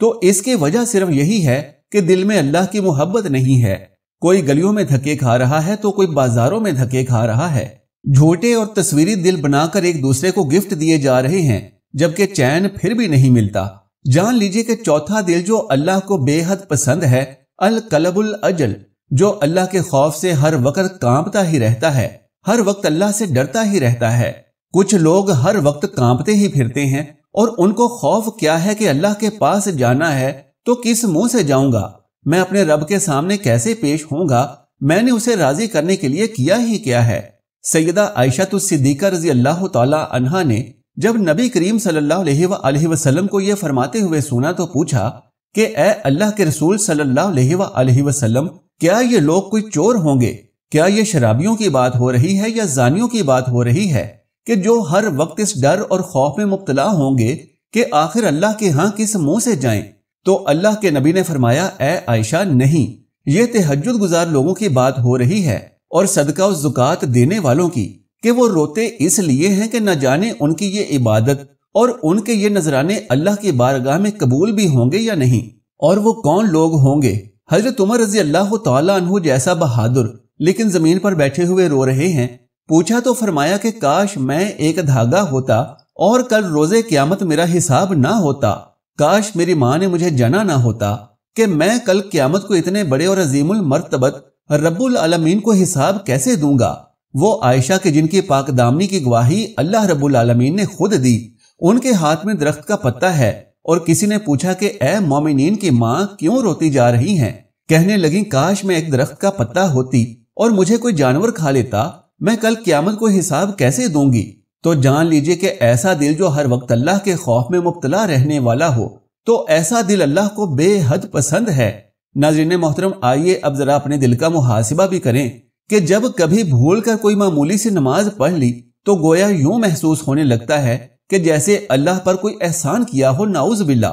تو اس کی وجہ صرف یہی ہے کہ دل میں اللہ کی محبت نہیں ہے۔ کوئی گلیوں میں دھکے کھا رہا ہے تو کوئی بازاروں میں دھکے کھا رہا ہے، جھوٹے اور تصویری دل بنا کر ایک دوسرے کو گفٹ دیے جا رہے ہیں، جبکہ چین پھر بھی نہیں ملتا۔ جان لیجئے کہ چوتھا دل جو اللہ کو بے حد پسند ہے، القلب الاجل، جو اللہ کے خوف سے ہر وقت کانپتا ہی رہتا ہے، ہر وقت اللہ سے ڈرتا ہی رہتا ہے۔ کچھ لوگ ہر وقت کانپتے ہی پھرتے ہیں، اور ان کو خوف کیا ہے کہ اللہ کے پاس جانا ہے تو کس منہ سے جاؤں گا، میں اپنے رب کے سامنے کیسے پیش ہوں گا، میں نے اسے راضی کرنے کے لیے کیا ہی کیا ہے۔ سیدہ عائشہ الصدیقہ رضی اللہ تعالی عنہا نے جب نبی کریم صلی اللہ علیہ وآلہ وسلم کو یہ فرماتے ہوئے سنا تو پوچھا کہ اے اللہ کے رسول صلی اللہ علیہ وآلہ وسلم، کیا یہ لوگ کوئی چور ہوں گے؟ کیا یہ شرابیوں کی بات ہو رہی ہے یا زانیوں کی بات ہو رہی ہے کہ جو ہر وقت اس ڈر اور خوف میں مبتلا ہوں گے کہ آخر اللہ کے ہاں کس منہ سے جائیں؟ تو اللہ کے نبی نے فرمایا، اے عائشہ، نہیں، یہ تہجد گزار لوگوں کی بات ہو رہی ہے اور صدقہ و زکوٰۃ دینے والوں کی، کہ وہ روتے اس لیے ہیں کہ نہ جانے ان کی یہ عبادت اور ان کے یہ نذرانے اللہ کی بارگاہ میں قبول بھی ہوں گے یا نہیں، اور وہ کون لوگ ہوں گے؟ حضرت عمر رضی اللہ تعالیٰ عنہ جیسا بہادر لیکن زمین پر بیٹھے ہوئے رو رہے ہیں، پوچھا تو فرمایا کہ کاش میں ایک دھاگا ہوتا اور کل روزے قیامت میرا حساب نہ ہوتا، کاش میری ماں نے مجھے جنا نہ ہوتا کہ میں کل قیامت کو اتنے بڑے اور عظیم المرتبت رب العالمین کو حساب کیسے دوں گا۔ وہ عائشہ کے جن کی پاک دامنی کی گواہی اللہ رب العالمین نے خود دی، ان کے ہاتھ میں درخت کا پتا ہے، اور کسی نے پوچھا کہ اے مومنین کی ماں کیوں روتی جا رہی ہیں؟ کہنے لگیں کاش میں ایک درخت کا پتا ہوتی اور مجھے کوئی جانور کھا لیتا، میں کل قیامت کو حساب کیسے دوں گی؟ تو جان لیجئے کہ ایسا دل جو ہر وقت اللہ کے خوف میں مبتلا رہنے والا ہو، تو ایسا دل اللہ کو بے حد پسند ہے۔ ناظرین محترم، آئیے اب ذرا اپنے دل کا محاسبہ بھی کریں کہ جب کبھی بھول کر کوئی معمولی سی نماز پڑھ لی تو گویا یوں محسوس ہونے لگتا ہے کہ جیسے اللہ پر کوئی احسان کیا ہو، نعوذ باللہ۔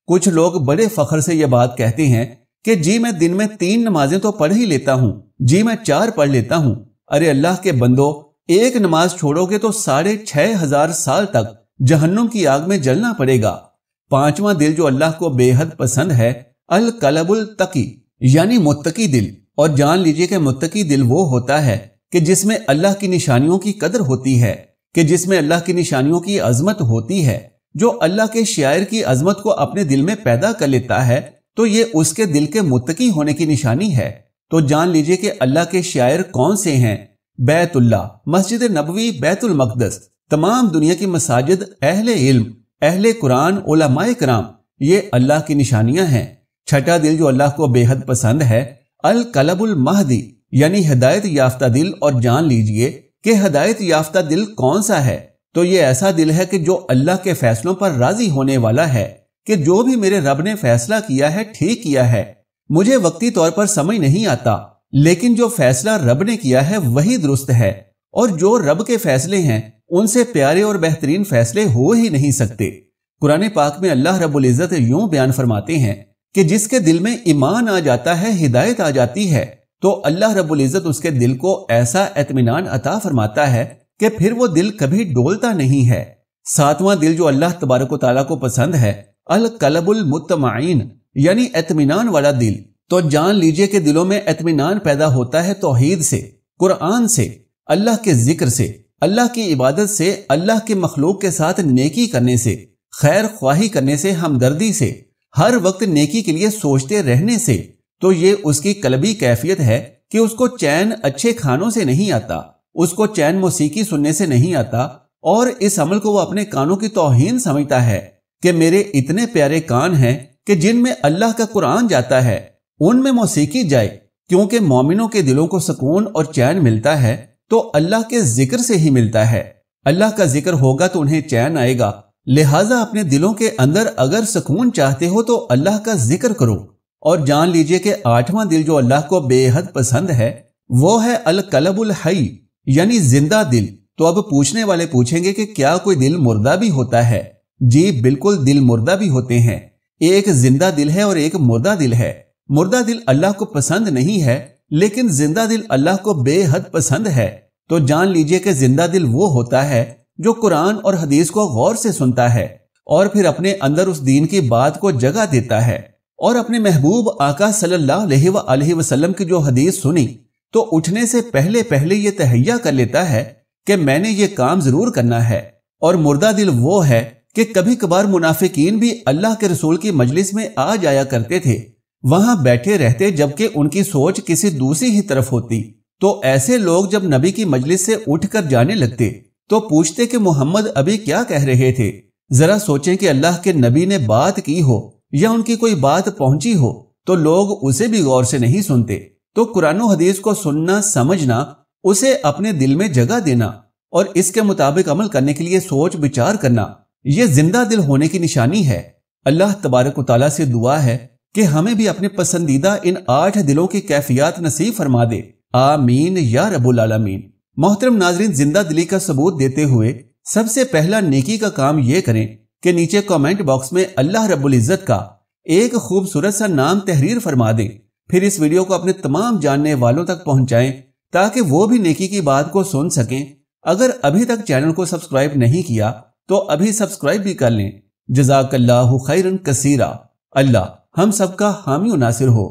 کچھ لوگ بڑے فخر سے یہ بات کہتے ہیں کہ جی میں دن میں 3 نمازیں تو پڑھ ہی لیتا ہوں، جی میں 4 پڑھ لیتا ہوں۔ ارے اللہ کے بندو، ایک نماز چھوڑو گے تو 6500 سال تک جہنم کی آگ میں جلنا پڑے گا۔ 5واں دل جو اللہ کو بے حد پسند ہے، القلب التقی، یعنی متقی دل۔ اور جان لیجئے کہ متقی دل وہ ہوتا ہے کہ جس میں اللہ کی نشانیوں کی قدر ہوتی ہے، کہ جس میں اللہ کی نشانیوں کی عظمت ہوتی ہے، جو اللہ کے شاعر کی عظمت کو اپنے دل میں پیدا کر لیتا ہے، تو یہ اس کے دل کے متقی ہونے کی نشانی ہے۔ تو جان لیجئے کہ اللہ کے شاعر کون سے ہیں؟ بیت اللہ، مسجد نبوی، بیت المقدس، تمام دنیا کی مساجد، اہل علم، اہل قرآن، علماء کرام، یہ اللہ کی نشانیاں ہیں۔ چھٹا دل جو اللہ کو بے حد پسند ہے، القلب المہدی، یعنی ہدایت یافتہ دل۔ اور جان لیجئے کہ ہدایت یافتہ دل کون سا ہے؟ تو یہ ایسا دل ہے کہ جو اللہ کے فیصلوں پر راضی ہونے والا ہے، کہ جو بھی میرے رب نے فیصلہ کیا ہے ٹھیک کیا ہے، مجھے وقتی طور پر سمجھ نہیں آتا، لیکن جو فیصلہ رب نے کیا ہے وہی درست ہے، اور جو رب کے فیصلے ہیں ان سے پیارے اور بہترین فیصلے ہو ہی نہیں سکتے۔ قرآن پاک میں اللہ رب العزت یوں بیان فرماتے ہیں کہ جس کے دل میں ایمان آ جاتا ہے، ہدایت آ جاتی ہے، تو اللہ رب العزت اس کے دل کو ایسا اطمینان عطا فرماتا ہے کہ پھر وہ دل کبھی ڈولتا نہیں ہے۔ 7واں دل جو اللہ تبارک و تعالیٰ کو پسند ہے، القلب المطمئن، یعنی اطمینان والا دل۔ تو جان لیجئے کہ دلوں میں اطمینان پیدا ہوتا ہے توحید سے، قرآن سے، اللہ کے ذکر سے، اللہ کی عبادت سے، اللہ کے مخلوق کے ساتھ نیکی کرنے سے، خیر خواہی کرنے سے، ہمدردی سے، ہر وقت نیکی کے لیے سوچتے رہنے سے۔ تو یہ اس کی قلبی کیفیت ہے کہ اس کو چین اچھے کھانوں سے نہیں آتا، اس کو چین موسیقی سننے سے نہیں آتا، اور اس عمل کو وہ اپنے کانوں کی توہین سمجھتا ہے کہ میرے اتنے پیارے کان ہیں کہ جن میں اللہ کا قرآن جاتا ہے، ان میں موسیقی جائے۔ کیونکہ مومنوں کے دلوں کو سکون اور چین ملتا ہے تو اللہ کے ذکر سے ہی ملتا ہے۔ اللہ کا ذکر ہوگا تو انہیں چین آئے گا، لہٰذا اپنے دلوں کے اندر اگر سکون چاہتے ہو تو اللہ کا ذکر کرو۔ اور جان لیجئے کہ 8واں دل جو اللہ کو بے حد پسند ہے وہ ہے القلب الحی، یعنی زندہ دل۔ تو اب پوچھنے والے پوچھیں گے کہ کیا کوئی دل مردہ بھی ہوتا ہے؟ جی بالکل، دل مردہ بھی ہوتے ہیں۔ ایک زندہ دل ہے اور ایک مردہ دل ہے۔ مردہ دل اللہ کو پسند نہیں ہے، لیکن زندہ دل اللہ کو بے حد پسند ہے۔ تو جان لیجئے کہ زندہ دل وہ ہوتا ہے جو قرآن اور حدیث کو غور سے سنتا ہے اور پھر اپنے اندر اس دین کی بات کو جگہ دیتا ہے اور اپنے محبوب آقا صلی اللہ علیہ وآلہ وسلم کی جو حدیث سنی تو اٹھنے سے پہلے یہ تہیہ کر لیتا ہے کہ میں نے یہ کام ضرور کرنا ہے۔ اور مردہ دل وہ ہے کہ کبھی کبھار منافقین بھی اللہ کے رسول کی مجلس میں آ جایا کرتے تھے، وہاں بیٹھے رہتے جبکہ ان کی سوچ کسی دوسری ہی طرف ہوتی، تو ایسے لوگ جب نبی کی مجلس سے اٹھ کر جانے لگتے تو پوچھتے کہ محمد ابھی کیا کہہ رہے تھے؟ ذرا سوچیں کہ اللہ کے نبی نے بات کی ہو یا ان کی کوئی بات پہنچی ہو تو لوگ اسے بھی غور سے نہیں سنتے۔ تو قرآن و حدیث کو سننا، سمجھنا، اسے اپنے دل میں جگہ دینا اور اس کے مطابق عمل کرنے کے لیے سوچ بچار کرنا، یہ زندہ دل ہونے کی نشانی ہے۔ اللہ تبارک و تعالیٰ سے دعا ہے کہ ہمیں بھی اپنے پسندیدہ ان 8 دلوں کی کیفیات نصیب فرما دے، آمین یا رب العالمین۔ محترم ناظرین، زندہ دلی کا ثبوت دیتے ہوئے سب سے پہلا نیکی کا کام یہ کریں کہ نیچے کامنٹ باکس میں اللہ رب العزت کا ایک خوبصورت سا نام تحریر فرما دیں، پھر اس ویڈیو کو اپنے تمام جاننے والوں تک پہنچائیں تاکہ وہ بھی نیکی کی بات کو سن سکیں۔ اگر ابھی تک چینل کو سبسکرائب نہیں کیا تو ابھی سبسکرائب بھی کر لیں۔ جزاک اللہ خیرن کثیرا۔ اللہ ہم سب کا حامی و ناصر ہو۔